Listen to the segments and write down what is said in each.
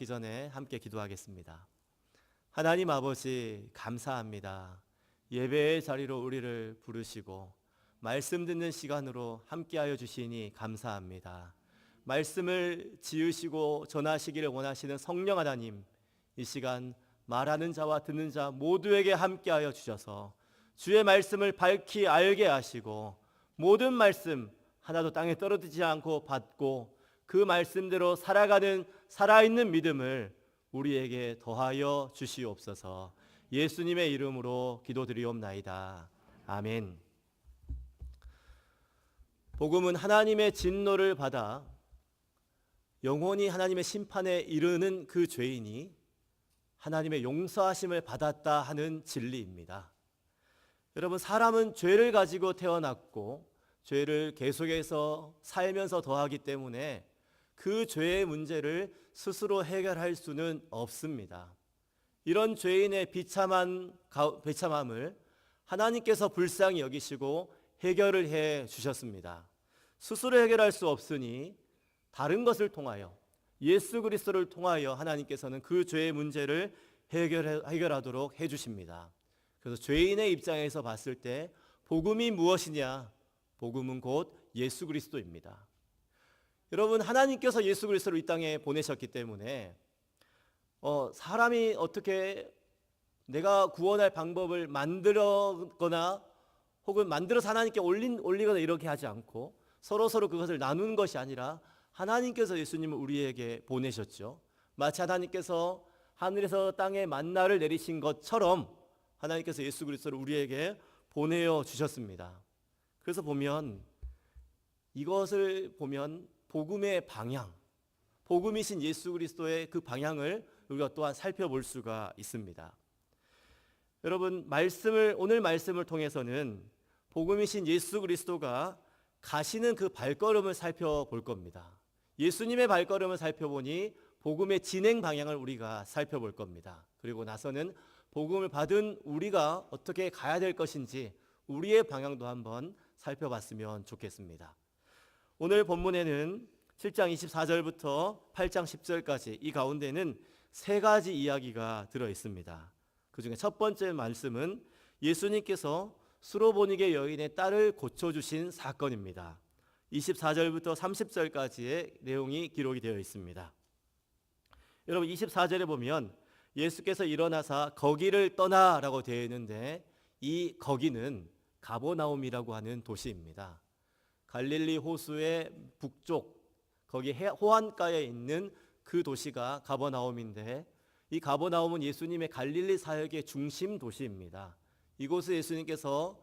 받기 전에 함께 기도하겠습니다. 하나님 아버지, 감사합니다. 예배의 자리로 우리를 부르시고 말씀 듣는 시간으로 함께하여 주시니 감사합니다. 말씀을 지으시고 전하시기를 원하시는 성령 하나님, 이 시간 말하는 자와 듣는 자 모두에게 함께하여 주셔서 주의 말씀을 밝히 알게 하시고 모든 말씀 하나도 땅에 떨어지지 않고 받고 그 말씀대로 살아가는 살아있는 믿음을 우리에게 더하여 주시옵소서. 예수님의 이름으로 기도드리옵나이다. 아멘. 복음은 하나님의 진노를 받아 영원히 하나님의 심판에 이르는 그 죄인이 하나님의 용서하심을 받았다 하는 진리입니다. 여러분, 사람은 죄를 가지고 태어났고 죄를 계속해서 살면서 더하기 때문에 그 죄의 문제를 스스로 해결할 수는 없습니다. 이런 죄인의 비참함을 하나님께서 불쌍히 여기시고 해결을 해 주셨습니다. 스스로 해결할 수 없으니 다른 것을 통하여 예수 그리스도를 통하여 하나님께서는 그 죄의 문제를 해결하도록 해 주십니다. 그래서 죄인의 입장에서 봤을 때 복음이 무엇이냐? 복음은 곧 예수 그리스도입니다. 여러분, 하나님께서 예수 그리스도를 이 땅에 보내셨기 때문에 사람이 어떻게 내가 구원할 방법을 만들거나 혹은 만들어서 하나님께 올리거나 이렇게 하지 않고 서로 그것을 나누는 것이 아니라 하나님께서 예수님을 우리에게 보내셨죠. 마치 하나님께서 하늘에서 땅에 만나를 내리신 것처럼 하나님께서 예수 그리스도를 우리에게 보내어 주셨습니다. 그래서 이것을 보면 복음의 방향, 복음이신 예수 그리스도의 그 방향을 우리가 또한 살펴볼 수가 있습니다. 여러분, 오늘 말씀을 통해서는 복음이신 예수 그리스도가 가시는 그 발걸음을 살펴볼 겁니다. 예수님의 발걸음을 살펴보니 복음의 진행 방향을 우리가 살펴볼 겁니다. 그리고 나서는 복음을 받은 우리가 어떻게 가야 될 것인지 우리의 방향도 한번 살펴봤으면 좋겠습니다. 오늘 본문에는 7장 24절부터 8장 10절까지 이 가운데는 세 가지 이야기가 들어 있습니다. 그 중에 첫 번째 말씀은 예수님께서 수로보니게 여인의 딸을 고쳐주신 사건입니다. 24절부터 30절까지의 내용이 기록이 되어 있습니다. 여러분, 24절에 보면 예수께서 일어나사 거기를 떠나라고 되어 있는데 이 거기는 가버나움이라고 하는 도시입니다. 갈릴리 호수의 북쪽, 거기 호안가에 있는 그 도시가 가버나움인데 이 가버나움은 예수님의 갈릴리 사역의 중심 도시입니다. 이곳에 예수님께서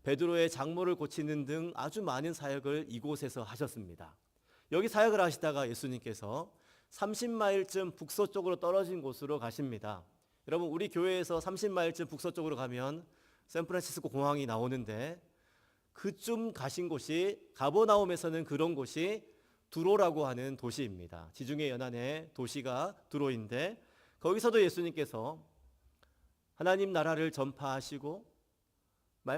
베드로의 장모를 고치는 등 아주 많은 사역을 이곳에서 하셨습니다. 여기 사역을 하시다가 예수님께서 30마일쯤 북서쪽으로 떨어진 곳으로 가십니다. 여러분, 우리 교회에서 30마일쯤 북서쪽으로 가면 샌프란시스코 공항이 나오는데 그쯤 가신 곳이 가버나움에서는 그런 곳이 두로라고 하는 도시입니다. 지중해 연안의 도시가 두로인데 거기서도 예수님께서 하나님 나라를 전파하시고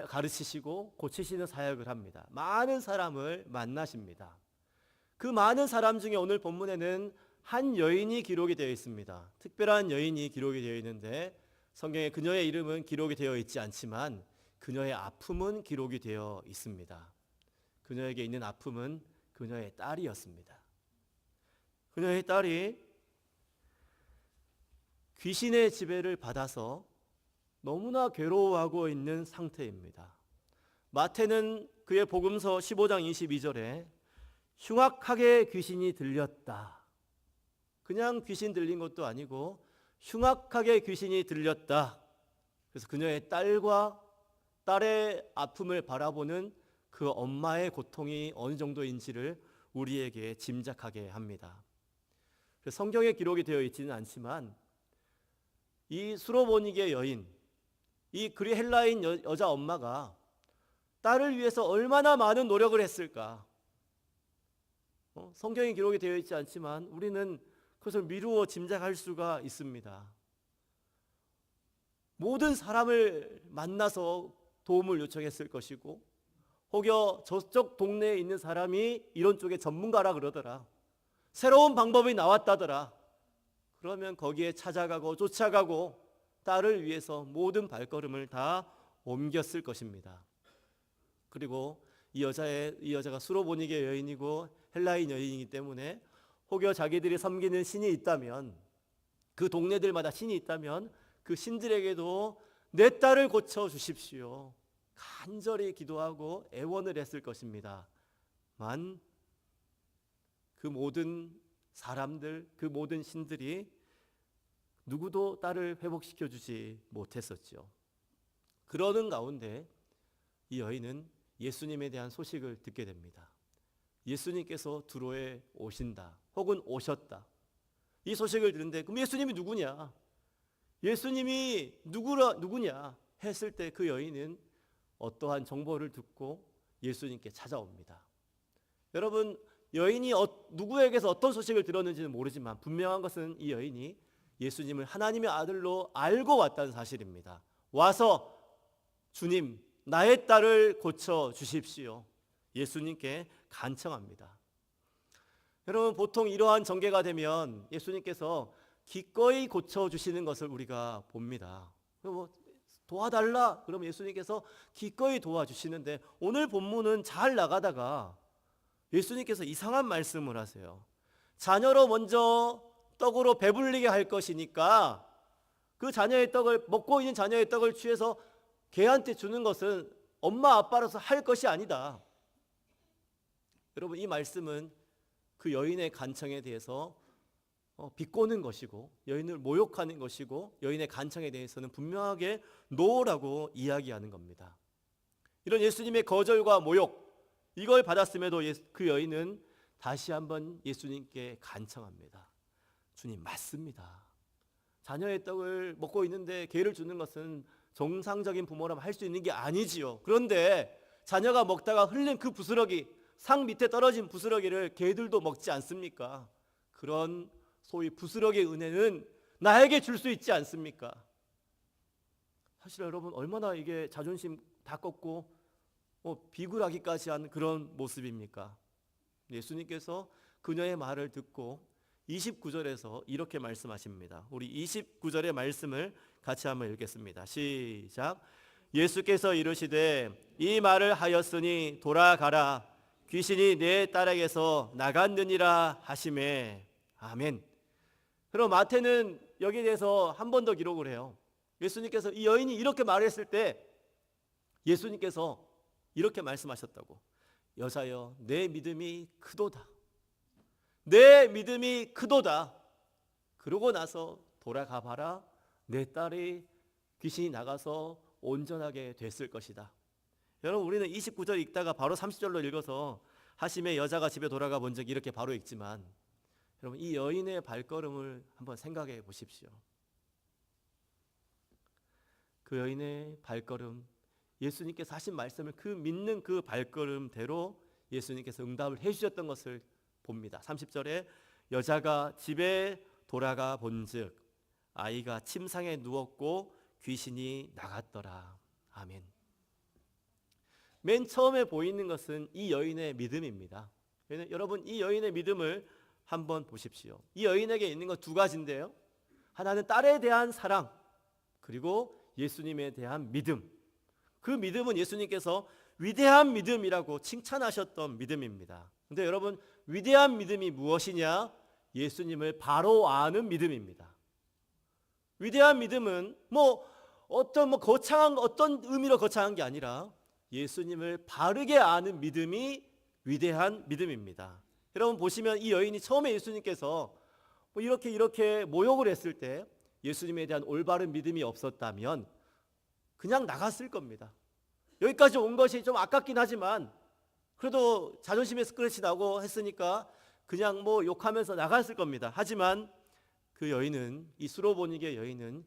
가르치시고 고치시는 사역을 합니다. 많은 사람을 만나십니다. 그 많은 사람 중에 오늘 본문에는 한 여인이 기록이 되어 있습니다. 특별한 여인이 기록이 되어 있는데 성경에 그녀의 이름은 기록이 되어 있지 않지만 그녀의 아픔은 기록이 되어 있습니다. 그녀에게 있는 아픔은 그녀의 딸이었습니다. 그녀의 딸이 귀신의 지배를 받아서 너무나 괴로워하고 있는 상태입니다. 마태는 그의 복음서 15장 22절에 흉악하게 귀신이 들렸다. 그냥 귀신 들린 것도 아니고 흉악하게 귀신이 들렸다. 그래서 그녀의 딸과 딸의 아픔을 바라보는 그 엄마의 고통이 어느 정도인지를 우리에게 짐작하게 합니다. 성경에 기록이 되어 있지는 않지만 이 수로보니게 여인, 이 헬라인 여자 엄마가 딸을 위해서 얼마나 많은 노력을 했을까? 성경에 기록이 되어 있지 않지만 우리는 그것을 미루어 짐작할 수가 있습니다. 모든 사람을 만나서 도움을 요청했을 것이고 혹여 저쪽 동네에 있는 사람이 이런 쪽에 전문가라 그러더라. 새로운 방법이 나왔다더라. 그러면 거기에 찾아가고 쫓아가고 딸을 위해서 모든 발걸음을 다 옮겼을 것입니다. 그리고 이 여자가 수로보니게 여인이고 헬라인 여인이기 때문에 혹여 자기들이 섬기는 신이 있다면, 그 동네들마다 신이 있다면 그 신들에게도 내 딸을 고쳐 주십시오, 간절히 기도하고 애원을 했을 것입니다. 만 그 모든 사람들, 그 모든 신들이 누구도 딸을 회복시켜 주지 못했었죠. 그러는 가운데 이 여인은 예수님에 대한 소식을 듣게 됩니다. 예수님께서 두로에 오신다, 혹은 오셨다. 이 소식을 듣는데 그럼 예수님이 누구냐? 예수님이 누구냐 했을 때 그 여인은 어떠한 정보를 듣고 예수님께 찾아옵니다. 여러분, 여인이 누구에게서 어떤 소식을 들었는지는 모르지만 분명한 것은 이 여인이 예수님을 하나님의 아들로 알고 왔다는 사실입니다. 와서 주님, 나의 딸을 고쳐 주십시오, 예수님께 간청합니다. 여러분, 보통 이러한 전개가 되면 예수님께서 기꺼이 고쳐주시는 것을 우리가 봅니다. 도와달라 그러면 예수님께서 기꺼이 도와주시는데, 오늘 본문은 잘 나가다가 예수님께서 이상한 말씀을 하세요. 자녀로 먼저 떡으로 배불리게 할 것이니까 그 자녀의 떡을, 먹고 있는 자녀의 떡을 취해서 걔한테 주는 것은 엄마 아빠로서 할 것이 아니다. 여러분, 이 말씀은 그 여인의 간청에 대해서 비꼬는 것이고, 여인을 모욕하는 것이고, 여인의 간청에 대해서는 분명하게 노라고 이야기하는 겁니다. 이런 예수님의 거절과 모욕, 이걸 받았음에도 그 여인은 다시 한번 예수님께 간청합니다. 주님, 맞습니다. 자녀의 떡을 먹고 있는데 개를 주는 것은 정상적인 부모라면 할 수 있는 게 아니지요. 그런데 자녀가 먹다가 흘린 그 부스러기, 상 밑에 떨어진 부스러기를 개들도 먹지 않습니까? 그런 소위 부스러기의 은혜는 나에게 줄 수 있지 않습니까? 사실 여러분, 얼마나 이게 자존심 다 꺾고 비굴하기까지 한 그런 모습입니까? 예수님께서 그녀의 말을 듣고 29절에서 이렇게 말씀하십니다. 우리 29절의 말씀을 같이 한번 읽겠습니다. 시작. 예수께서 이르시되 이 말을 하였으니 돌아가라, 귀신이 내 딸에게서 나갔느니라 하시매. 아멘. 그럼 마태는 여기에 대해서 한 번 더 기록을 해요. 예수님께서 이 여인이 이렇게 말했을 때 예수님께서 이렇게 말씀하셨다고. 여자여, 내 믿음이 크도다. 내 믿음이 크도다. 그러고 나서 돌아가 봐라. 내 딸이 귀신이 나가서 온전하게 됐을 것이다. 여러분, 우리는 29절 읽다가 바로 30절로 읽어서 하심에 여자가 집에 돌아가 본 적 이렇게 바로 읽지만, 여러분, 이 여인의 발걸음을 한번 생각해 보십시오. 그 여인의 발걸음, 예수님께서 하신 말씀을 그 믿는 그 발걸음대로 예수님께서 응답을 해주셨던 것을 봅니다. 30절에 여자가 집에 돌아가 본즉 아이가 침상에 누웠고 귀신이 나갔더라. 아멘. 맨 처음에 보이는 것은 이 여인의 믿음입니다. 여러분, 이 여인의 믿음을 한번 보십시오. 이 여인에게 있는 것 두 가지인데요. 하나는 딸에 대한 사랑, 그리고 예수님에 대한 믿음. 그 믿음은 예수님께서 위대한 믿음이라고 칭찬하셨던 믿음입니다. 근데 여러분, 위대한 믿음이 무엇이냐? 예수님을 바로 아는 믿음입니다. 위대한 믿음은 거창한 어떤 의미로 거창한 게 아니라 예수님을 바르게 아는 믿음이 위대한 믿음입니다. 여러분 보시면 이 여인이 처음에 예수님께서 이렇게 모욕을 했을 때 예수님에 대한 올바른 믿음이 없었다면 그냥 나갔을 겁니다. 여기까지 온 것이 좀 아깝긴 하지만 그래도 자존심에 스크래치 나고 했으니까 그냥 욕하면서 나갔을 겁니다. 하지만 그 여인은, 이 수로보니게 여인은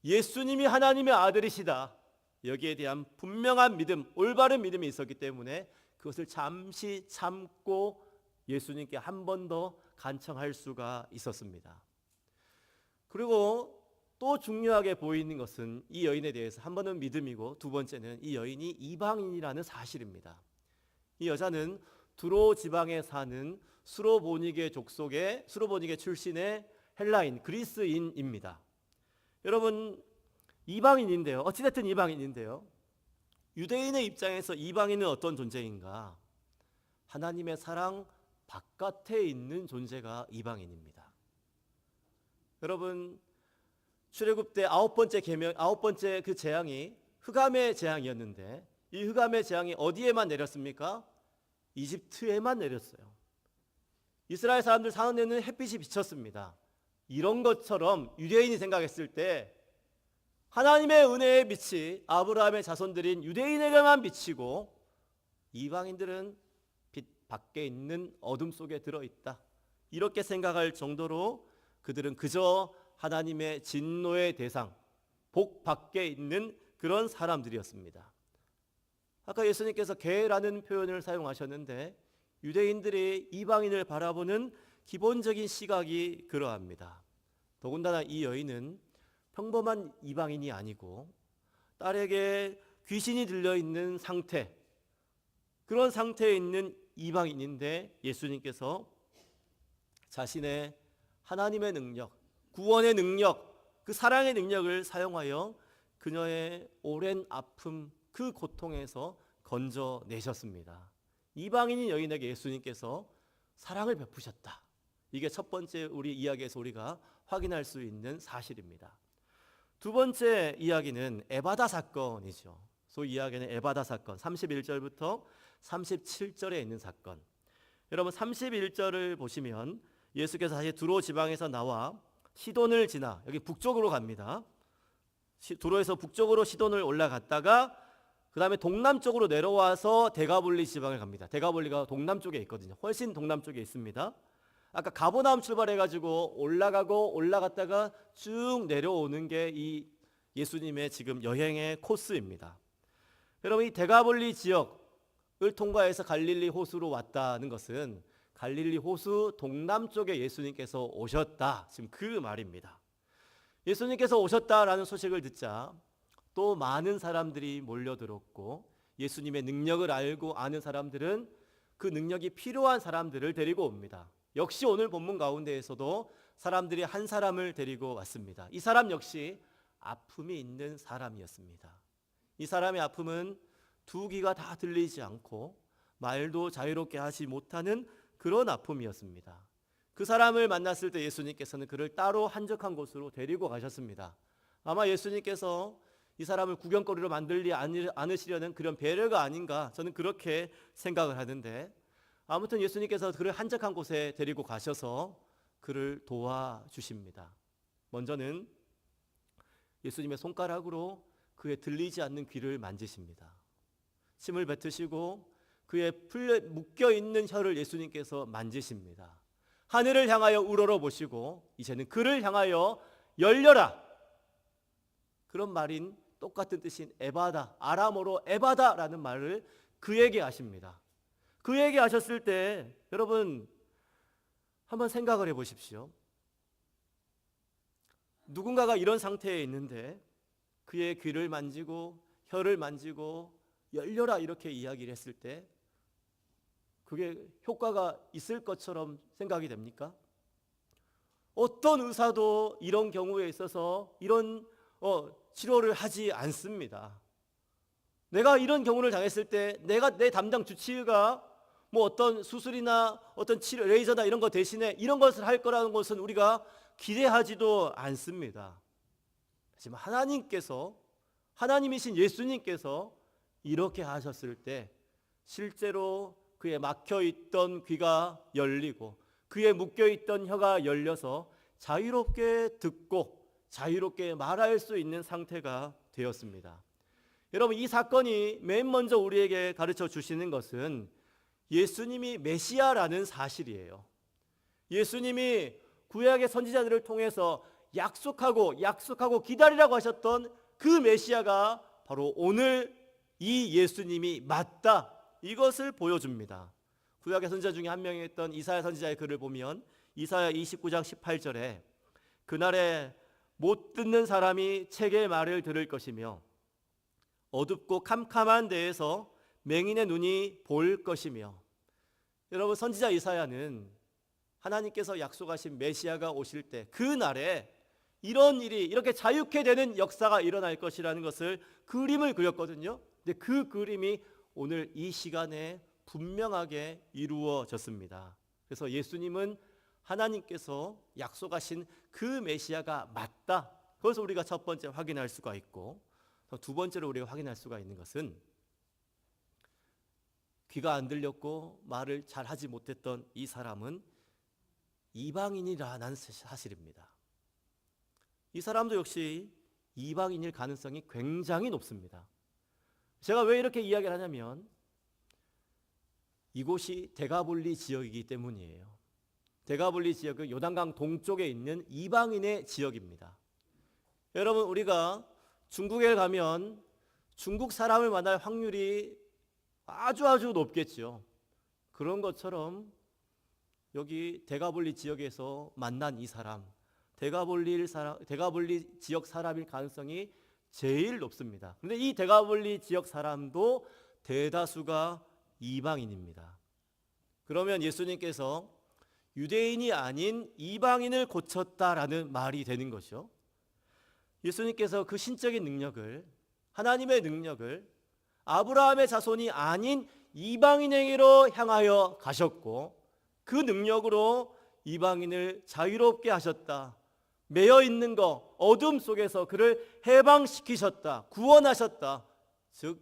예수님이 하나님의 아들이시다, 여기에 대한 분명한 믿음, 올바른 믿음이 있었기 때문에 그것을 잠시 참고 예수님께 한 번 더 간청할 수가 있었습니다. 그리고 또 중요하게 보이는 것은 이 여인에 대해서 한 번은 믿음이고, 두 번째는 이 여인이 이방인이라는 사실입니다. 이 여자는 두로 지방에 사는 수로보니게 족속의, 수로보니게 출신의 헬라인, 그리스인입니다. 여러분, 이방인인데요. 어찌됐든 이방인인데요. 유대인의 입장에서 이방인은 어떤 존재인가? 하나님의 사랑 바깥에 있는 존재가 이방인입니다. 여러분, 출애굽 때 아홉 번째 그 재앙이 흑암의 재앙이었는데, 이 흑암의 재앙이 어디에만 내렸습니까? 이집트에만 내렸어요. 이스라엘 사람들 사는 데는 햇빛이 비쳤습니다. 이런 것처럼 유대인이 생각했을 때 하나님의 은혜의 빛이 아브라함의 자손들인 유대인에게만 비치고 이방인들은 빛 밖에 있는 어둠 속에 들어있다, 이렇게 생각할 정도로 그들은 그저 하나님의 진노의 대상, 복 밖에 있는 그런 사람들이었습니다. 아까 예수님께서 개라는 표현을 사용하셨는데 유대인들이 이방인을 바라보는 기본적인 시각이 그러합니다. 더군다나 이 여인은 평범한 이방인이 아니고 딸에게 귀신이 들려있는 상태, 그런 상태에 있는 이방인인데 예수님께서 자신의 하나님의 능력, 구원의 능력, 그 사랑의 능력을 사용하여 그녀의 오랜 아픔, 그 고통에서 건져내셨습니다. 이방인인 여인에게 예수님께서 사랑을 베푸셨다. 이게 첫 번째 우리 이야기에서 우리가 확인할 수 있는 사실입니다. 두 번째 이야기는 에바다 사건이죠. 소위 이야기는 에바다 사건, 31절부터 37절에 있는 사건. 여러분 31절을 보시면 예수께서 다시 두로 지방에서 나와 시돈을 지나 여기 북쪽으로 갑니다. 두로에서 북쪽으로 시돈을 올라갔다가 그 다음에 동남쪽으로 내려와서 데가볼리 지방을 갑니다. 데가볼리가 동남쪽에 있거든요. 훨씬 동남쪽에 있습니다. 아까 가버나움 출발해가지고 올라가고 올라갔다가 쭉 내려오는 게 이 예수님의 지금 여행의 코스입니다. 여러분 이 데가볼리 지역을 통과해서 갈릴리 호수로 왔다는 것은 갈릴리 호수 동남쪽에 예수님께서 오셨다, 지금 그 말입니다. 예수님께서 오셨다라는 소식을 듣자 또 많은 사람들이 몰려들었고 예수님의 능력을 알고 아는 사람들은 그 능력이 필요한 사람들을 데리고 옵니다. 역시 오늘 본문 가운데에서도 사람들이 한 사람을 데리고 왔습니다. 이 사람 역시 아픔이 있는 사람이었습니다. 이 사람의 아픔은 두 귀가 다 들리지 않고 말도 자유롭게 하지 못하는 그런 아픔이었습니다. 그 사람을 만났을 때 예수님께서는 그를 따로 한적한 곳으로 데리고 가셨습니다. 아마 예수님께서 이 사람을 구경거리로 만들지 않으시려는 그런 배려가 아닌가, 저는 그렇게 생각을 하는데, 아무튼 예수님께서 그를 한적한 곳에 데리고 가셔서 그를 도와주십니다. 먼저는 예수님의 손가락으로 그의 들리지 않는 귀를 만지십니다. 침을 뱉으시고 그의 묶여있는 혀를 예수님께서 만지십니다. 하늘을 향하여 우러러 보시고 이제는 그를 향하여 열려라, 그런 말인 똑같은 뜻인 에바다, 아람어로 에바다라는 말을 그에게 하십니다. 그에게 하셨을 때 여러분 한번 생각을 해보십시오. 누군가가 이런 상태에 있는데 그의 귀를 만지고 혀를 만지고 열려라 이렇게 이야기를 했을 때 그게 효과가 있을 것처럼 생각이 됩니까? 어떤 의사도 이런 경우에 있어서 이런 치료를 하지 않습니다. 내가 이런 경우를 당했을 때 내 담당 주치의가 뭐 어떤 수술이나 어떤 치료, 레이저나 이런 거 대신에 이런 것을 할 거라는 것은 우리가 기대하지도 않습니다. 하지만 하나님이신 예수님께서 이렇게 하셨을 때 실제로 그의 막혀있던 귀가 열리고 그의 묶여있던 혀가 열려서 자유롭게 듣고 자유롭게 말할 수 있는 상태가 되었습니다. 여러분 이 사건이 맨 먼저 우리에게 가르쳐 주시는 것은 예수님이 메시아라는 사실이에요. 예수님이 구약의 선지자들을 통해서 약속하고 기다리라고 하셨던 그 메시아가 바로 오늘 이 예수님이 맞다, 이것을 보여줍니다. 구약의 선지자 중에 한 명이었던 이사야 선지자의 글을 보면 이사야 29장 18절에 그날에 못 듣는 사람이 책의 말을 들을 것이며 어둡고 캄캄한 데에서 맹인의 눈이 볼 것이며, 여러분 선지자 이사야는 하나님께서 약속하신 메시아가 오실 때 그 날에 이런 일이 이렇게 자유케 되는 역사가 일어날 것이라는 것을 그림을 그렸거든요. 근데 그 그림이 오늘 이 시간에 분명하게 이루어졌습니다. 그래서 예수님은 하나님께서 약속하신 그 메시아가 맞다. 그것을 우리가 첫 번째 확인할 수가 있고, 두 번째로 우리가 확인할 수가 있는 것은 귀가 안 들렸고 말을 잘 하지 못했던 이 사람은 이방인이라는 사실입니다. 이 사람도 역시 이방인일 가능성이 굉장히 높습니다. 제가 왜 이렇게 이야기를 하냐면 이곳이 데가볼리 지역이기 때문이에요. 데가볼리 지역은 요단강 동쪽에 있는 이방인의 지역입니다. 여러분, 우리가 중국에 가면 중국 사람을 만날 확률이 아주 높겠죠. 그런 것처럼 여기 데가볼리 지역에서 만난 이 사람, 데가볼리 지역 사람일 가능성이 제일 높습니다. 그런데 이 데가볼리 지역 사람도 대다수가 이방인입니다. 그러면 예수님께서 유대인이 아닌 이방인을 고쳤다라는 말이 되는 것이죠. 예수님께서 그 신적인 능력을, 하나님의 능력을 아브라함의 자손이 아닌 이방인에게로 향하여 가셨고, 그 능력으로 이방인을 자유롭게 하셨다. 매여 있는 것, 어둠 속에서 그를 해방시키셨다. 구원하셨다. 즉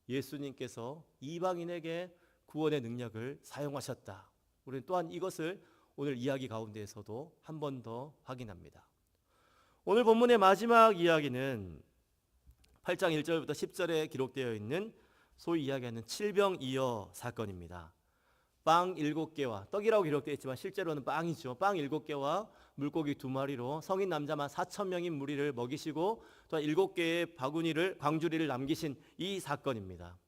예수님께서 이방인에게 구원의 능력을 사용하셨다. 우리는 또한 이것을 오늘 이야기 가운데에서도 한 번 더 확인합니다. 오늘 본문의 마지막 이야기는 8장 1절부터 10절에 기록되어 있는 소위 이야기하는 칠병이어 사건입니다. 빵 7개와 떡이라고 기록되어 있지만 실제로는 빵이죠. 빵 7개와 물고기 2마리로 성인 남자만 4,000명인 무리를 먹이시고 또한 7개의 광주리를 남기신 이 사건입니다.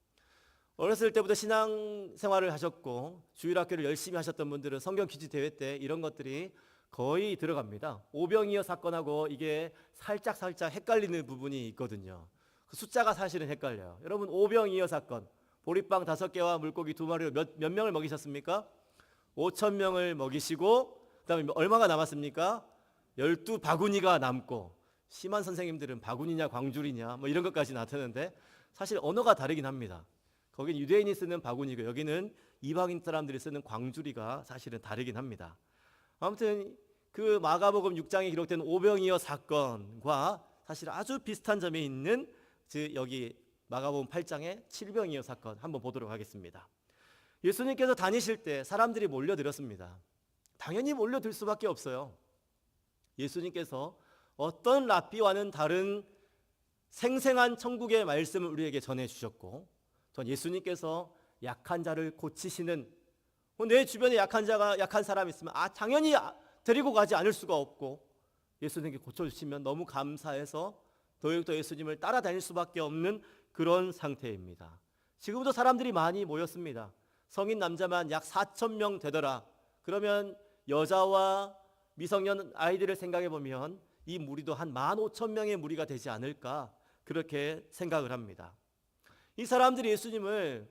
어렸을 때부터 신앙생활을 하셨고 주일학교를 열심히 하셨던 분들은 성경 퀴즈 대회 때 이런 것들이 거의 들어갑니다. 오병이어 사건하고 이게 살짝 헷갈리는 부분이 있거든요. 그 숫자가 사실은 헷갈려요. 여러분, 오병이어 사건, 보리빵 5개와 물고기 2마리로 몇 명을 먹이셨습니까? 5,000명을 먹이시고 그다음에 얼마가 남았습니까? 12바구니가 남고, 심한 선생님들은 바구니냐 광주리냐 뭐 이런 것까지 나타내는데 사실 언어가 다르긴 합니다. 거긴 유대인이 쓰는 바구니고 여기는 이방인 사람들이 쓰는 광주리가 사실은 다르긴 합니다. 아무튼 그 마가복음 6장에 기록된 오병이어 사건과 사실 아주 비슷한 점이 있는 여기 마가복음 8장의 칠병이어 사건 한번 보도록 하겠습니다. 예수님께서 다니실 때 사람들이 몰려들었습니다. 당연히 몰려들 수밖에 없어요. 예수님께서 어떤 랍비와는 다른 생생한 천국의 말씀을 우리에게 전해주셨고, 또 예수님께서 약한 자를 고치시는, 내 주변에 약한 사람이 있으면 당연히 데리고 가지 않을 수가 없고, 예수님께 고쳐주시면 너무 감사해서 더욱더 예수님을 따라다닐 수밖에 없는 그런 상태입니다. 지금도 사람들이 많이 모였습니다. 성인 남자만 약 4,000명 되더라. 그러면 여자와 미성년 아이들을 생각해 보면 이 무리도 한 15,000명의 무리가 되지 않을까, 그렇게 생각을 합니다. 이 사람들이 예수님을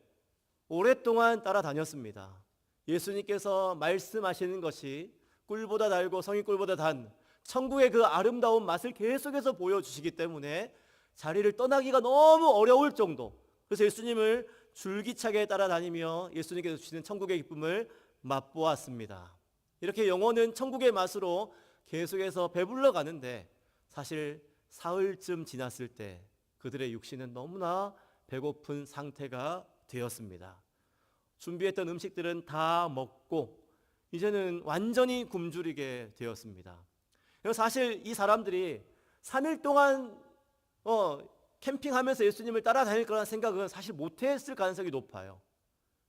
오랫동안 따라다녔습니다. 예수님께서 말씀하시는 것이 꿀보다 달고 성이 꿀보다 단 천국의 그 아름다운 맛을 계속해서 보여주시기 때문에 자리를 떠나기가 너무 어려울 정도, 그래서 예수님을 줄기차게 따라다니며 예수님께서 주시는 천국의 기쁨을 맛보았습니다. 이렇게 영혼은 천국의 맛으로 계속해서 배불러 가는데 사실 사흘쯤 지났을 때 그들의 육신은 너무나 배고픈 상태가 되었습니다. 준비했던 음식들은 다 먹고 이제는 완전히 굶주리게 되었습니다. 사실 이 사람들이 3일 동안 캠핑하면서 예수님을 따라다닐 거라는 생각은 사실 못했을 가능성이 높아요.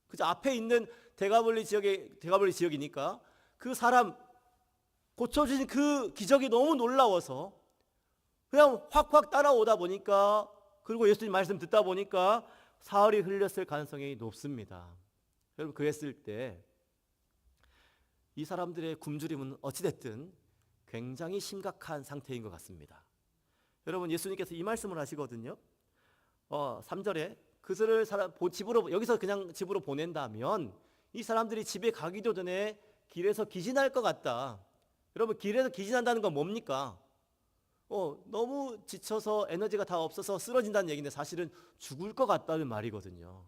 그저 앞에 있는 데가볼리 지역이니까 그 사람 고쳐주신 그 기적이 너무 놀라워서 그냥 확 따라오다 보니까, 그리고 예수님 말씀 듣다 보니까 사흘이 흘렸을 가능성이 높습니다. 여러분, 그랬을 때 이 사람들의 굶주림은 어찌됐든 굉장히 심각한 상태인 것 같습니다. 여러분, 예수님께서 이 말씀을 하시거든요. 3절에 그들을 여기서 그냥 집으로 보낸다면 이 사람들이 집에 가기도 전에 길에서 기진할 것 같다. 여러분, 길에서 기진한다는 건 뭡니까? 너무 지쳐서 에너지가 다 없어서 쓰러진다는 얘기인데 사실은 죽을 것 같다는 말이거든요.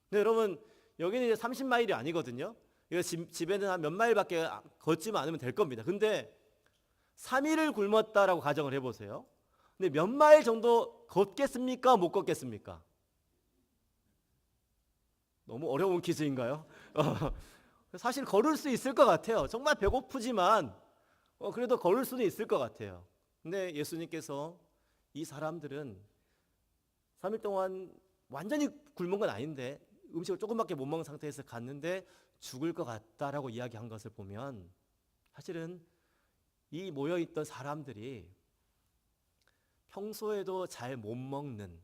근데 여러분, 여기는 이제 30마일이 아니거든요. 이거 집에는 한 몇 마일밖에 걷지만 않으면 될 겁니다. 근데 3일을 굶었다라고 가정을 해보세요. 근데 몇 마일 정도 걷겠습니까? 못 걷겠습니까? 너무 어려운 퀴즈인가요? 사실 걸을 수 있을 것 같아요. 정말 배고프지만 그래도 걸을 수는 있을 것 같아요. 근데 예수님께서 이 사람들은 3일 동안 완전히 굶은 건 아닌데 음식을 조금밖에 못 먹은 상태에서 갔는데 죽을 것 같다라고 이야기한 것을 보면 사실은 이 모여있던 사람들이 평소에도 잘 못 먹는,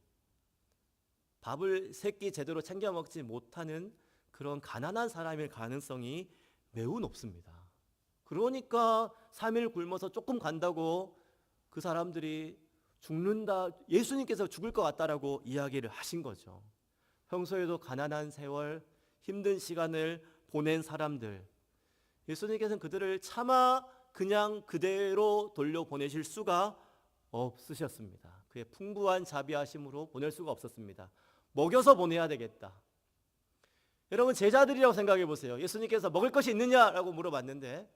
밥을 세 끼 제대로 챙겨 먹지 못하는 그런 가난한 사람일 가능성이 매우 높습니다. 그러니까 3일 굶어서 조금 간다고 그 사람들이 죽는다, 예수님께서 죽을 것 같다라고 이야기를 하신 거죠. 평소에도 가난한 세월, 힘든 시간을 보낸 사람들, 예수님께서는 그들을 차마 그냥 그대로 돌려보내실 수가 없으셨습니다. 그의 풍부한 자비하심으로 보낼 수가 없었습니다. 먹여서 보내야 되겠다. 여러분, 제자들이라고 생각해 보세요. 예수님께서 먹을 것이 있느냐라고 물어봤는데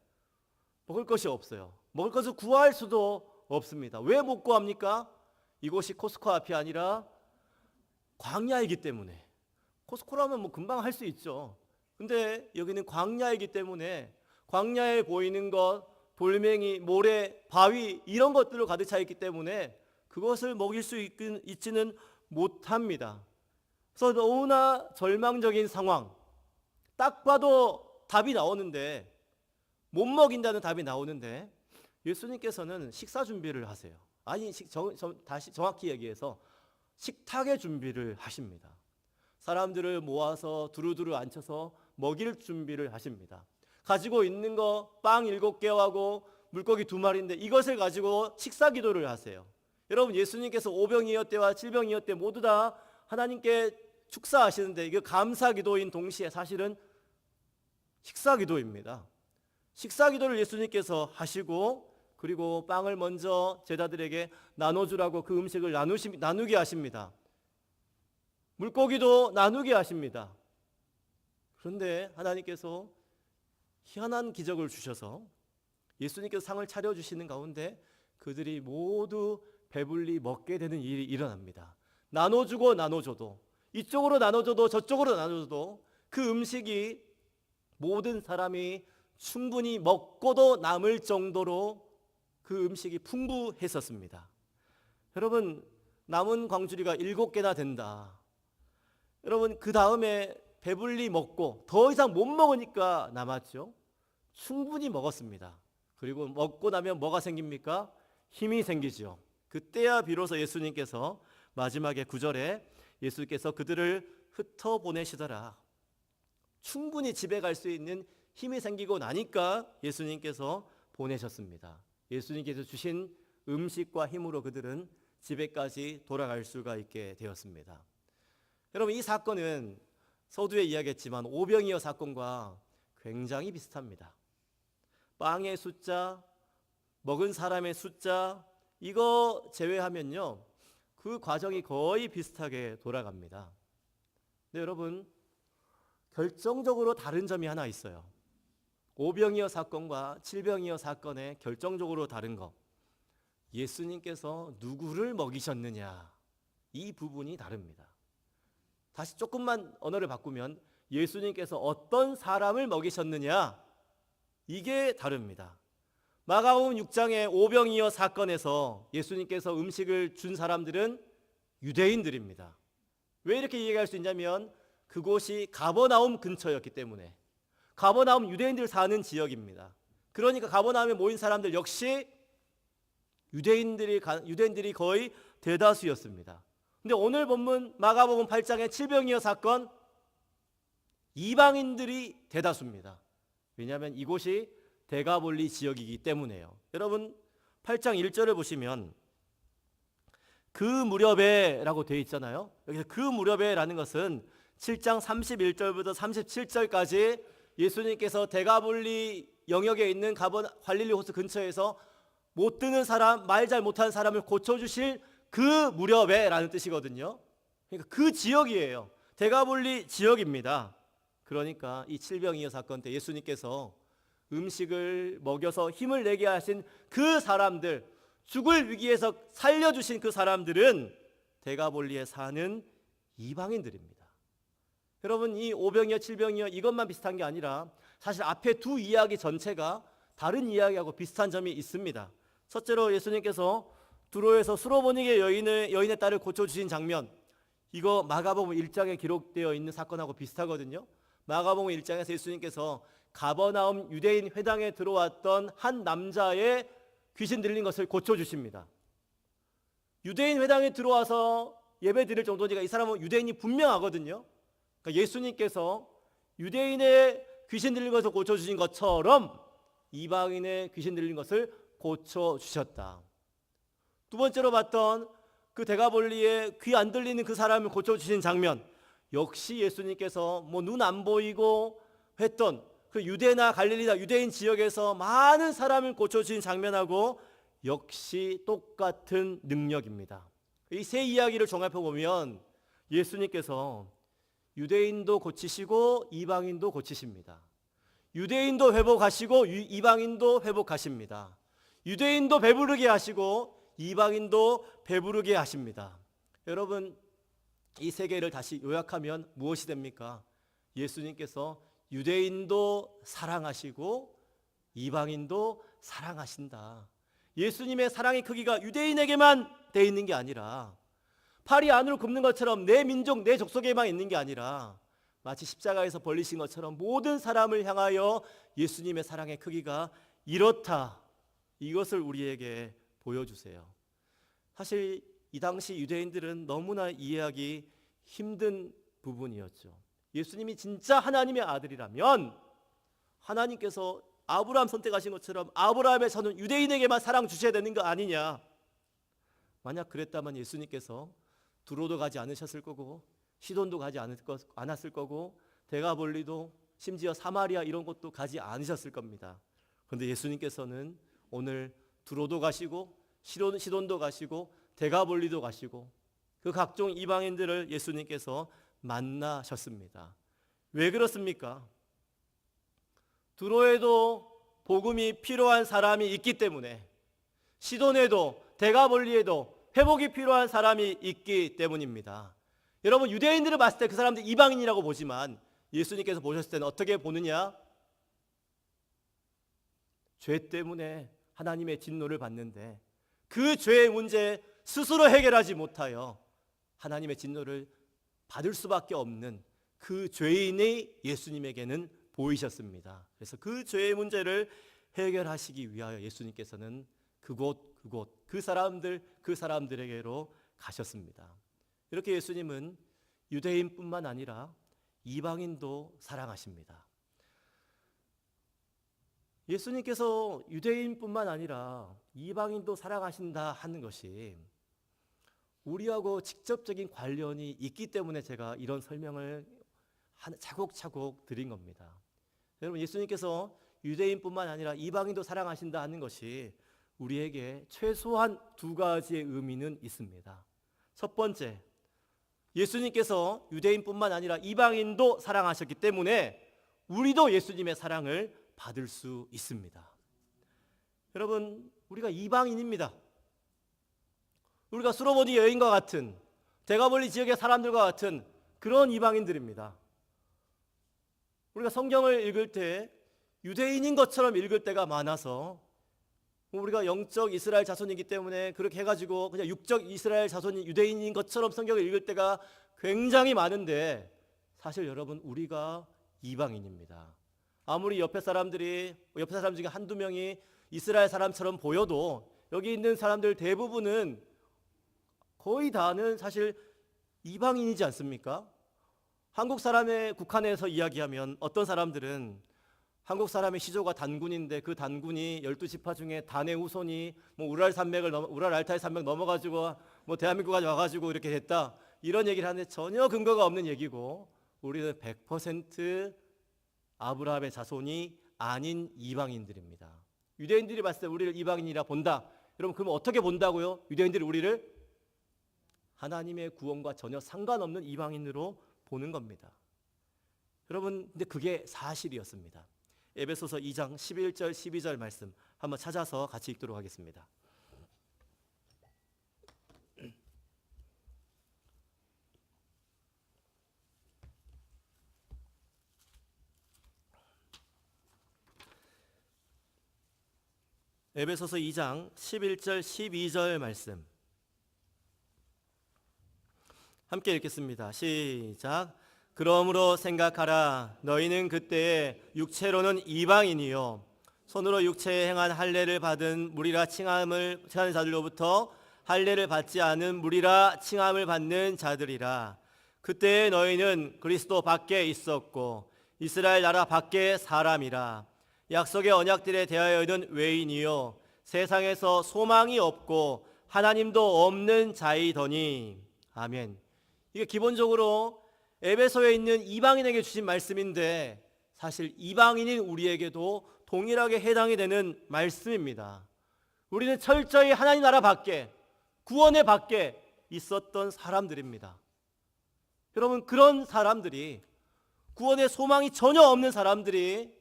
먹을 것이 없어요. 먹을 것을 구할 수도 없습니다. 왜 못 구합니까? 이곳이 코스코 앞이 아니라 광야이기 때문에. 코스코라면 뭐 금방 할 수 있죠. 근데 여기는 광야이기 때문에 광야에 보이는 것, 돌멩이, 모래, 바위 이런 것들로 가득 차 있기 때문에 그것을 먹일 수 있지는 못합니다. 그래서 너무나 절망적인 상황, 딱 봐도 답이 나오는데, 못 먹인다는 답이 나오는데 예수님께서는 식사 준비를 하세요. 아니, 다시 정확히 얘기해서 식탁의 준비를 하십니다. 사람들을 모아서 두루두루 앉혀서 먹일 준비를 하십니다. 가지고 있는 거 빵 7개하고 물고기 2마리인데 이것을 가지고 식사 기도를 하세요. 여러분, 예수님께서 오병이어 때와 칠병이어 때 모두 다 하나님께 축사하시는데 이게 감사 기도인 동시에 사실은 식사 기도입니다. 식사 기도를 예수님께서 하시고 그리고 빵을 먼저 제자들에게 나눠주라고 그 음식을 나누게 하십니다. 물고기도 나누게 하십니다. 그런데 하나님께서 희한한 기적을 주셔서 예수님께서 상을 차려주시는 가운데 그들이 모두 배불리 먹게 되는 일이 일어납니다. 나눠주고 나눠줘도, 이쪽으로 나눠줘도 저쪽으로 나눠줘도 그 음식이 모든 사람이 충분히 먹고도 남을 정도로 그 음식이 풍부했었습니다. 여러분, 남은 광주리가 7개나 된다. 여러분, 그 다음에 배불리 먹고 더 이상 못 먹으니까 남았죠. 충분히 먹었습니다. 그리고 먹고 나면 뭐가 생깁니까? 힘이 생기죠. 그때야 비로소 예수님께서 마지막에 9절에 예수께서 그들을 흩어보내시더라. 충분히 집에 갈 수 있는 힘이 생기고 나니까 예수님께서 보내셨습니다. 예수님께서 주신 음식과 힘으로 그들은 집에까지 돌아갈 수가 있게 되었습니다. 여러분, 이 사건은 서두에 이야기했지만 오병이어 사건과 굉장히 비슷합니다. 빵의 숫자, 먹은 사람의 숫자, 이거 제외하면요, 그 과정이 거의 비슷하게 돌아갑니다. 근데 여러분, 결정적으로 다른 점이 하나 있어요. 오병이어 사건과 칠병이어 사건의 결정적으로 다른 것, 예수님께서 누구를 먹이셨느냐, 이 부분이 다릅니다. 다시 조금만 언어를 바꾸면 예수님께서 어떤 사람을 먹이셨느냐, 이게 다릅니다. 마가복음 6장의 오병이어 사건에서 예수님께서 음식을 준 사람들은 유대인들입니다. 왜 이렇게 얘기할 수 있냐면 그곳이 가버나움 근처였기 때문에, 가버나움 유대인들 사는 지역입니다. 그러니까 가버나움에 모인 사람들 역시 유대인들이 거의 대다수였습니다. 근데 오늘 본문 마가복음 8장의 칠병이어 사건, 이방인들이 대다수입니다. 왜냐하면 이곳이 데가볼리 지역이기 때문에요. 여러분, 8장 1절을 보시면 그 무렵에 라고 되어 있잖아요. 여기서 그 무렵에 라는 것은 7장 31절부터 37절까지 예수님께서 대가볼리 영역에 있는 갈릴리 호수 근처에서 못 듣는 사람, 말 잘 못하는 사람을 고쳐주실 그 무렵에 라는 뜻이거든요. 그러니까 그 지역이에요. 대가볼리 지역입니다. 그러니까 이 칠병이어 사건 때 예수님께서 음식을 먹여서 힘을 내게 하신 그 사람들, 죽을 위기에서 살려주신 그 사람들은 대가볼리에 사는 이방인들입니다. 여러분, 이 오병이어 칠병이어 이것만 비슷한 게 아니라 사실 앞에 두 이야기 전체가 다른 이야기하고 비슷한 점이 있습니다. 첫째로 예수님께서 두로에서 수로보니게 여인의 딸을 고쳐주신 장면, 이거 마가복음 1장에 기록되어 있는 사건하고 비슷하거든요. 마가복음 1장에서 예수님께서 가버나움 유대인 회당에 들어왔던 한 남자의 귀신 들린 것을 고쳐주십니다. 유대인 회당에 들어와서 예배 드릴 정도니까 이 사람은 유대인이 분명하거든요. 그러니까 예수님께서 유대인의 귀신 들린 것을 고쳐주신 것처럼 이방인의 귀신 들린 것을 고쳐주셨다. 두 번째로 봤던 그 대가볼리에 귀 안 들리는 그 사람을 고쳐주신 장면, 역시 예수님께서 뭐 눈 안 보이고 했던 그 유대나 갈릴리나 유대인 지역에서 많은 사람을 고쳐주신 장면하고 역시 똑같은 능력입니다. 이 세 이야기를 종합해 보면 예수님께서 유대인도 고치시고 이방인도 고치십니다. 유대인도 회복하시고 이방인도 회복하십니다. 유대인도 배부르게 하시고 이방인도 배부르게 하십니다. 여러분, 이 세 개를 다시 요약하면 무엇이 됩니까? 예수님께서 유대인도 사랑하시고 이방인도 사랑하신다. 예수님의 사랑의 크기가 유대인에게만 돼 있는 게 아니라 팔이 안으로 굽는 것처럼 내 민족, 내 족속에만 있는 게 아니라 마치 십자가에서 벌리신 것처럼 모든 사람을 향하여 예수님의 사랑의 크기가 이렇다. 이것을 우리에게 보여주세요. 사실 이 당시 유대인들은 너무나 이해하기 힘든 부분이었죠. 예수님이 진짜 하나님의 아들이라면 하나님께서 아브라함 선택하신 것처럼 아브라함의 자손 유대인에게만 사랑 주셔야 되는 거 아니냐. 만약 그랬다면 예수님께서 두로도 가지 않으셨을 거고 시돈도 가지 않았을 거고 대가볼리도 심지어 사마리아 이런 곳도 가지 않으셨을 겁니다. 그런데 예수님께서는 오늘 두로도 가시고 시돈도 가시고 대가볼리도 가시고 그 각종 이방인들을 예수님께서 만나셨습니다. 왜 그렇습니까? 두로에도 복음이 필요한 사람이 있기 때문에, 시돈에도 대가볼리에도 회복이 필요한 사람이 있기 때문입니다. 여러분, 유대인들을 봤을 때 그 사람들 이방인이라고 보지만 예수님께서 보셨을 때는 어떻게 보느냐? 죄 때문에 하나님의 진노를 받는데 그 죄의 문제 스스로 해결하지 못하여 하나님의 진노를 받을 수밖에 없는 그 죄인이 예수님에게는 보이셨습니다. 그래서 그 죄의 문제를 해결하시기 위하여 예수님께서는 그곳 그 사람들에게로 가셨습니다. 이렇게 예수님은 유대인뿐만 아니라 이방인도 사랑하십니다. 예수님께서 유대인뿐만 아니라 이방인도 사랑하신다 하는 것이 우리하고 직접적인 관련이 있기 때문에 제가 이런 설명을 차곡차곡 드린 겁니다. 여러분, 예수님께서 유대인뿐만 아니라 이방인도 사랑하신다 하는 것이 우리에게 최소한 두 가지의 의미는 있습니다. 첫 번째, 예수님께서 유대인뿐만 아니라 이방인도 사랑하셨기 때문에 우리도 예수님의 사랑을 받을 수 있습니다. 여러분, 우리가 이방인입니다. 우리가 수로보니 여인과 같은 대가볼리 지역의 사람들과 같은 그런 이방인들입니다. 우리가 성경을 읽을 때 유대인인 것처럼 읽을 때가 많아서 우리가 영적 이스라엘 자손이기 때문에 그렇게 해가지고 그냥 육적 이스라엘 자손이 유대인인 것처럼 성경을 읽을 때가 굉장히 많은데 사실 여러분, 우리가 이방인입니다. 아무리 옆에 사람 중에 한두 명이 이스라엘 사람처럼 보여도 여기 있는 사람들 대부분은 거의 다는 사실 이방인이지 않습니까? 한국 사람의 국한에서 이야기하면 어떤 사람들은 한국 사람의 시조가 단군인데 그 단군이 12지파 중에 단의 후손이 우랄 알타이 산맥 넘어가지고 대한민국까지 와가지고 이렇게 됐다, 이런 얘기를 하는데 전혀 근거가 없는 얘기고 우리는 100% 아브라함의 자손이 아닌 이방인들입니다. 유대인들이 봤을 때 우리를 이방인이라 본다. 여러분 그럼 어떻게 본다고요? 유대인들이 우리를 하나님의 구원과 전혀 상관없는 이방인으로 보는 겁니다. 여러분 근데 그게 사실이었습니다. 에베소서 2장 11절 12절 말씀 한번 찾아서 같이 읽도록 하겠습니다. 에베소서 2장 11절 12절 말씀 함께 읽겠습니다. 시작. 그러므로 생각하라. 너희는 그때에 육체로는 이방인이요 손으로 육체에 행한 할례를 받은 무리라 칭함을 칭하는 자들로부터 할례를 받지 않은 무리라 칭함을 받는 자들이라. 그때에 너희는 그리스도 밖에 있었고 이스라엘 나라 밖에 사람이라. 약속의 언약들에 대하여는 외인이요 세상에서 소망이 없고 하나님도 없는 자이더니. 아멘. 이게 기본적으로 에베소에 있는 이방인에게 주신 말씀인데 사실 이방인인 우리에게도 동일하게 해당이 되는 말씀입니다. 우리는 철저히 하나님 나라 밖에 구원의 밖에 있었던 사람들입니다. 여러분 그런 사람들이 구원의 소망이 전혀 없는 사람들이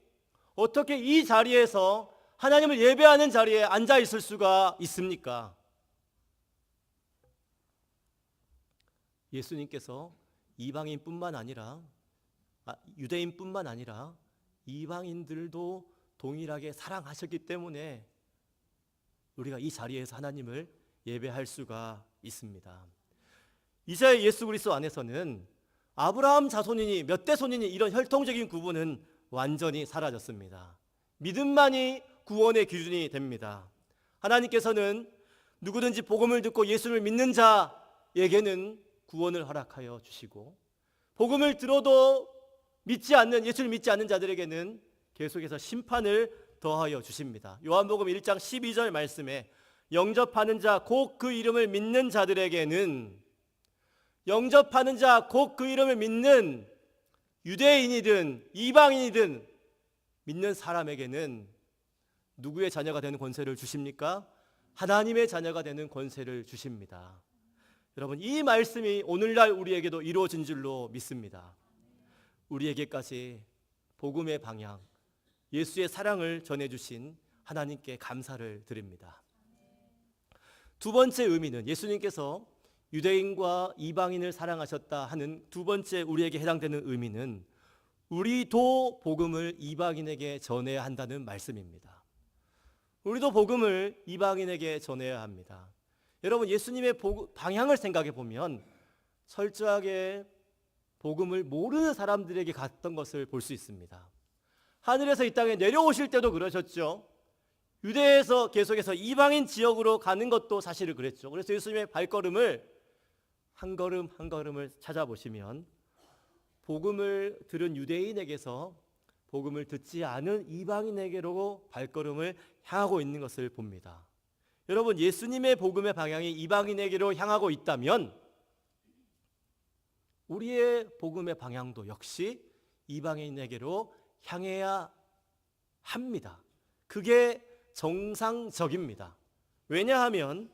어떻게 이 자리에서 하나님을 예배하는 자리에 앉아 있을 수가 있습니까? 예수님께서 이방인뿐만 아니라 유대인뿐만 아니라 이방인들도 동일하게 사랑하셨기 때문에 우리가 이 자리에서 하나님을 예배할 수가 있습니다. 이제 예수 그리스도 안에서는 아브라함 자손이니 몇 대 손이니 이런 혈통적인 구분은 완전히 사라졌습니다. 믿음만이 구원의 기준이 됩니다. 하나님께서는 누구든지 복음을 듣고 예수를 믿는 자에게는 구원을 허락하여 주시고 복음을 들어도 믿지 않는 예수를 믿지 않는 자들에게는 계속해서 심판을 더하여 주십니다. 요한복음 1장 12절 말씀에 영접하는 자 곧 그 이름을 믿는 자들에게는 영접하는 자 곧 그 이름을 믿는 유대인이든 이방인이든 믿는 사람에게는 누구의 자녀가 되는 권세를 주십니까? 하나님의 자녀가 되는 권세를 주십니다. 여러분 이 말씀이 오늘날 우리에게도 이루어진 줄로 믿습니다. 우리에게까지 복음의 방향, 예수의 사랑을 전해주신 하나님께 감사를 드립니다. 두 번째 의미는 예수님께서 유대인과 이방인을 사랑하셨다 하는 두 번째 우리에게 해당되는 의미는 우리도 복음을 이방인에게 전해야 한다는 말씀입니다. 우리도 복음을 이방인에게 전해야 합니다. 여러분 예수님의 방향을 생각해 보면 철저하게 복음을 모르는 사람들에게 갔던 것을 볼 수 있습니다. 하늘에서 이 땅에 내려오실 때도 그러셨죠. 유대에서 계속해서 이방인 지역으로 가는 것도 사실을 그랬죠. 그래서 예수님의 발걸음을 한 걸음 한 걸음을 찾아보시면 복음을 들은 유대인에게서 복음을 듣지 않은 이방인에게로 발걸음을 향하고 있는 것을 봅니다. 여러분 예수님의 복음의 방향이 이방인에게로 향하고 있다면 우리의 복음의 방향도 역시 이방인에게로 향해야 합니다. 그게 정상적입니다. 왜냐하면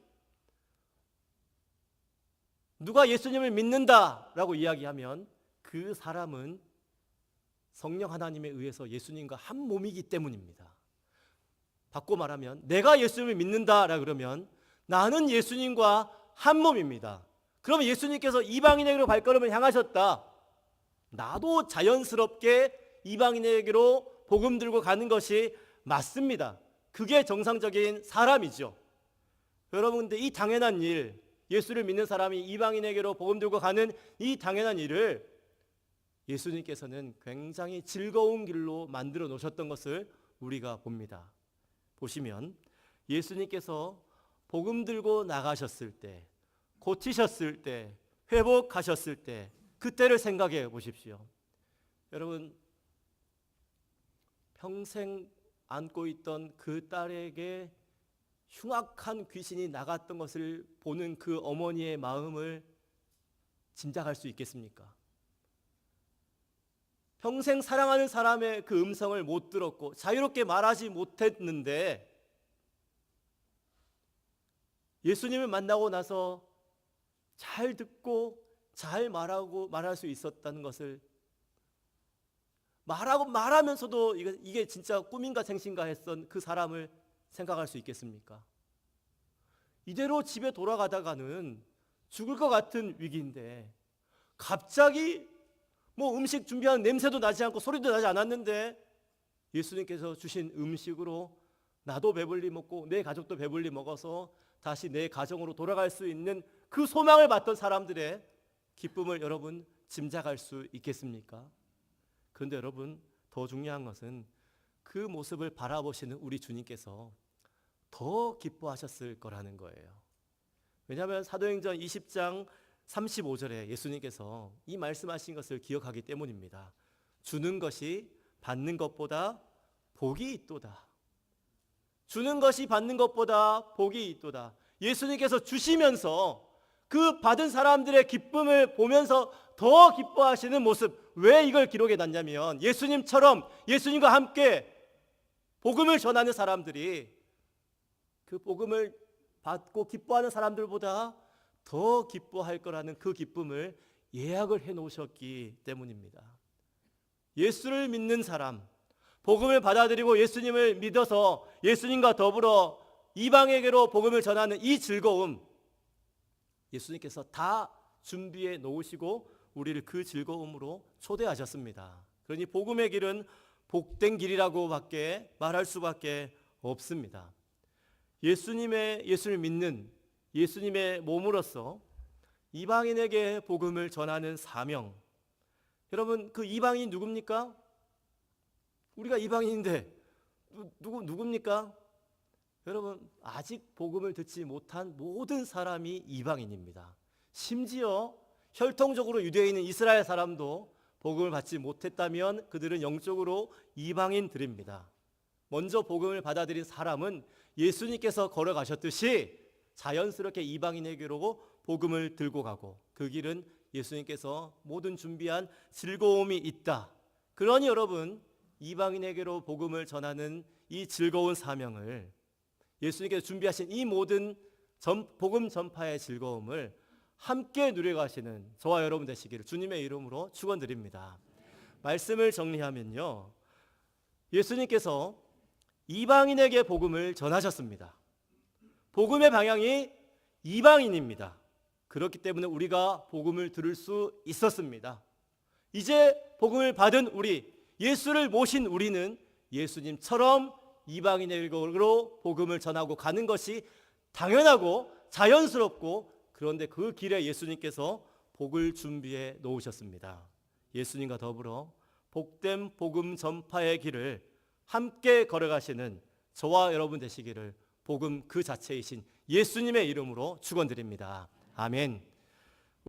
누가 예수님을 믿는다라고 이야기하면 그 사람은 성령 하나님에 의해서 예수님과 한 몸이기 때문입니다. 바꿔 말하면 내가 예수님을 믿는다라 그러면 나는 예수님과 한 몸입니다. 그러면 예수님께서 이방인에게로 발걸음을 향하셨다. 나도 자연스럽게 이방인에게로 복음 들고 가는 것이 맞습니다. 그게 정상적인 사람이죠. 여러분 근데 이 당연한 일, 예수를 믿는 사람이 이방인에게로 복음 들고 가는 이 당연한 일을 예수님께서는 굉장히 즐거운 길로 만들어 놓으셨던 것을 우리가 봅니다. 보시면 예수님께서 복음 들고 나가셨을 때, 고치셨을 때, 회복하셨을 때 그때를 생각해 보십시오. 여러분 평생 안고 있던 그 딸에게 흉악한 귀신이 나갔던 것을 보는 그 어머니의 마음을 짐작할 수 있겠습니까? 평생 사랑하는 사람의 그 음성을 못 들었고 자유롭게 말하지 못했는데 예수님을 만나고 나서 잘 듣고 잘 말할 수 있었다는 것을 말하면서도 이게 진짜 꿈인가 생신가 했던 그 사람을 생각할 수 있겠습니까? 이대로 집에 돌아가다가는 죽을 것 같은 위기인데 갑자기 음식 준비하는 냄새도 나지 않고 소리도 나지 않았는데 예수님께서 주신 음식으로 나도 배불리 먹고 내 가족도 배불리 먹어서 다시 내 가정으로 돌아갈 수 있는 그 소망을 봤던 사람들의 기쁨을 여러분 짐작할 수 있겠습니까? 그런데 여러분 더 중요한 것은 그 모습을 바라보시는 우리 주님께서 더 기뻐하셨을 거라는 거예요. 왜냐하면 사도행전 20장 35절에 예수님께서 이 말씀하신 것을 기억하기 때문입니다. 주는 것이 받는 것보다 복이 있도다. 주는 것이 받는 것보다 복이 있도다. 예수님께서 주시면서 그 받은 사람들의 기쁨을 보면서 더 기뻐하시는 모습. 왜 이걸 기록해 놨냐면 예수님처럼 예수님과 함께 복음을 전하는 사람들이 그 복음을 받고 기뻐하는 사람들보다 더 기뻐할 거라는 그 기쁨을 예약을 해 놓으셨기 때문입니다. 예수를 믿는 사람, 복음을 받아들이고 예수님을 믿어서 예수님과 더불어 이방에게로 복음을 전하는 이 즐거움, 예수님께서 다 준비해 놓으시고 우리를 그 즐거움으로 초대하셨습니다. 그러니 복음의 길은 복된 길이라고밖에 말할 수밖에 없습니다. 예수를 믿는 예수님의 몸으로서 이방인에게 복음을 전하는 사명. 여러분 그 이방인 누굽니까? 우리가 이방인인데 누굽니까? 여러분 아직 복음을 듣지 못한 모든 사람이 이방인입니다. 심지어 혈통적으로 유대인인 이스라엘 사람도 복음을 받지 못했다면 그들은 영적으로 이방인들입니다. 먼저 복음을 받아들인 사람은 예수님께서 걸어가셨듯이 자연스럽게 이방인에게로 복음을 들고 가고 그 길은 예수님께서 모든 준비한 즐거움이 있다. 그러니 여러분 이방인에게로 복음을 전하는 이 즐거운 사명을 예수님께서 준비하신 이 모든 복음 전파의 즐거움을 함께 누려가시는 저와 여러분 되시기를 주님의 이름으로 축원드립니다. 말씀을 정리하면요, 예수님께서 이방인에게 복음을 전하셨습니다. 복음의 방향이 이방인입니다. 그렇기 때문에 우리가 복음을 들을 수 있었습니다. 이제 복음을 받은 우리, 예수를 모신 우리는 예수님처럼 이방인에게로 복음을 전하고 가는 것이 당연하고 자연스럽고, 그런데 그 길에 예수님께서 복을 준비해 놓으셨습니다. 예수님과 더불어 복된 복음 전파의 길을 함께 걸어가시는 저와 여러분 되시기를 복음 그 자체이신 예수님의 이름으로 축원드립니다. 아멘.